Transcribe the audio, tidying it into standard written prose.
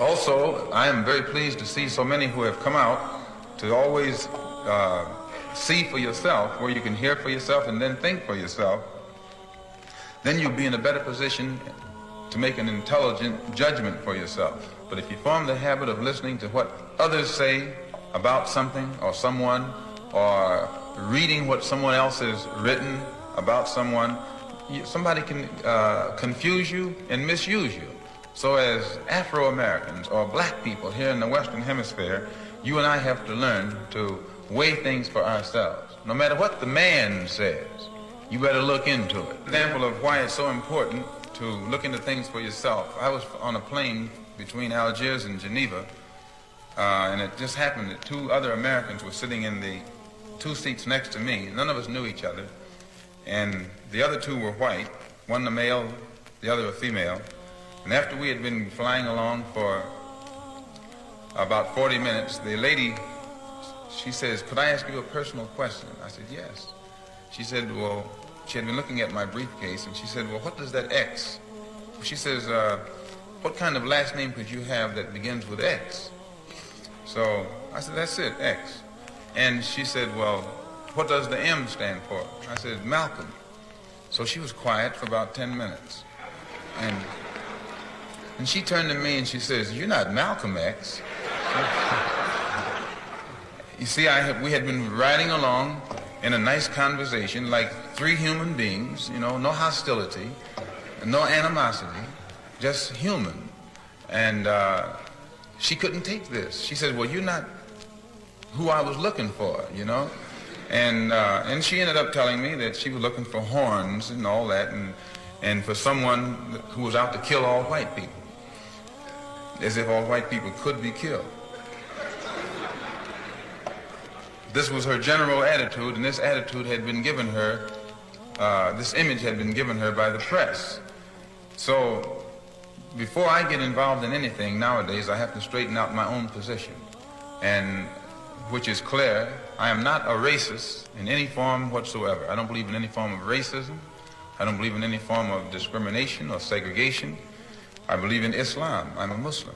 Also, I am very pleased to see so many who have come out to always see for yourself, where you can hear for yourself and then think for yourself. Then you'll be in a better position to make an intelligent judgment for yourself. But if you form the habit of listening to what others say about something or someone, or reading what someone else has written about someone, somebody can confuse you and misuse you. So as Afro-Americans or black people here in the Western Hemisphere, you and I have to learn to weigh things for ourselves. No matter what the man says, you better look into it. Example of why it's so important to look into things for yourself. I was on a plane between Algiers and Geneva, and it just happened that two other Americans were sitting in the two seats next to me. None of us knew each other, and the other two were white, one a male, the other a female. And after we had been flying along for about 40 minutes, the lady, she says, "Could I ask you a personal question?" I said, "Yes." She said, well, she had been looking at my briefcase, and she said, "Well, what does that X?" She says, "What kind of last name could you have that begins with X?" So I said, "That's it, X." And she said, "Well, what does the M stand for?" I said, "Malcolm." So she was quiet for about 10 minutes. And she turned to me and she says, "You're not malcolmx." You see, we had been riding along in a nice conversation like three human beings, you know, no hostility, no animosity, just human. And she couldn't take this. She said, "Well, you're not who I was looking for, you know." And she ended up telling me that she was looking for horns and all that, and for someone who was out to kill all white people. As if all white people could be killed. This was her general attitude, and this attitude had been given her, this image had been given her by the press. So before I get involved in anything nowadays, I have to straighten out my own position, and which is clear. I am not a racist in any form whatsoever. I don't believe in any form of racism. I don't believe in any form of discrimination or segregation. I believe in Islam. I'm a Muslim.